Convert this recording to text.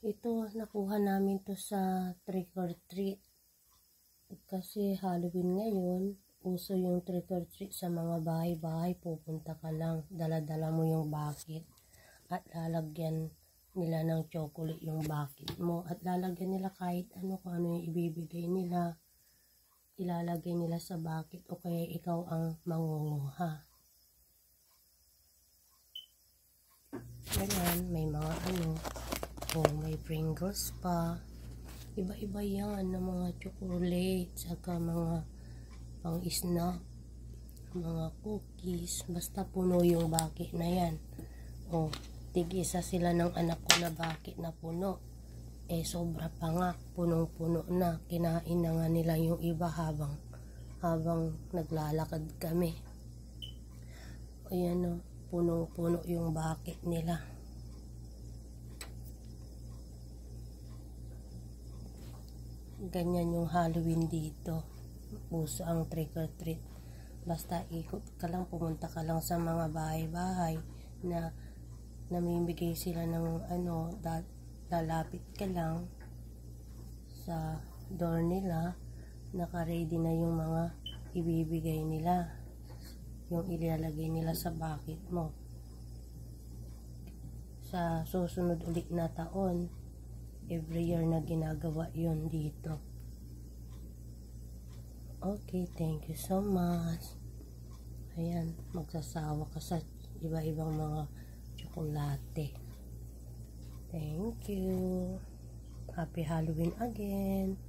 Ito, nakuha namin to sa trick or treat. Kasi Halloween ngayon, uso yung trick or treat sa mga bahay-bahay. Pupunta ka lang, dala-dala mo yung bucket at lalagyan nila ng chocolate yung bucket mo. At lalagyan nila kahit ano, kung ano yung ibibigay nila. Ilalagay nila sa bucket o kaya ikaw ang mangunguha. Ganyan, may mga ano, may Pringles pa. Iba-iba yan ng mga chocolate, saka mga pang-snack, mga cookies. Basta puno yung bucket na yan. Tig-isa sila ng anak ko na bucket na puno. Sobra pa nga, punong-puno na. Kinain na nga nila yung iba habang naglalakad kami. Ayan punong-puno yung bucket nila. Ganyan yung Halloween dito. Uso ang trick or treat. Basta ikot ka lang, pumunta ka lang sa mga bahay-bahay na namimigay sila ng ano, lalapit ka lang sa door nila, naka-ready na yung mga ibibigay nila, yung ilalagay nila sa bucket mo. Sa susunod ulit na taon, every year na ginagawa yun dito. Okay, thank you so much. Ayan, magsasawa ka sa iba-ibang mga tsokolate. Thank you. Happy Halloween again.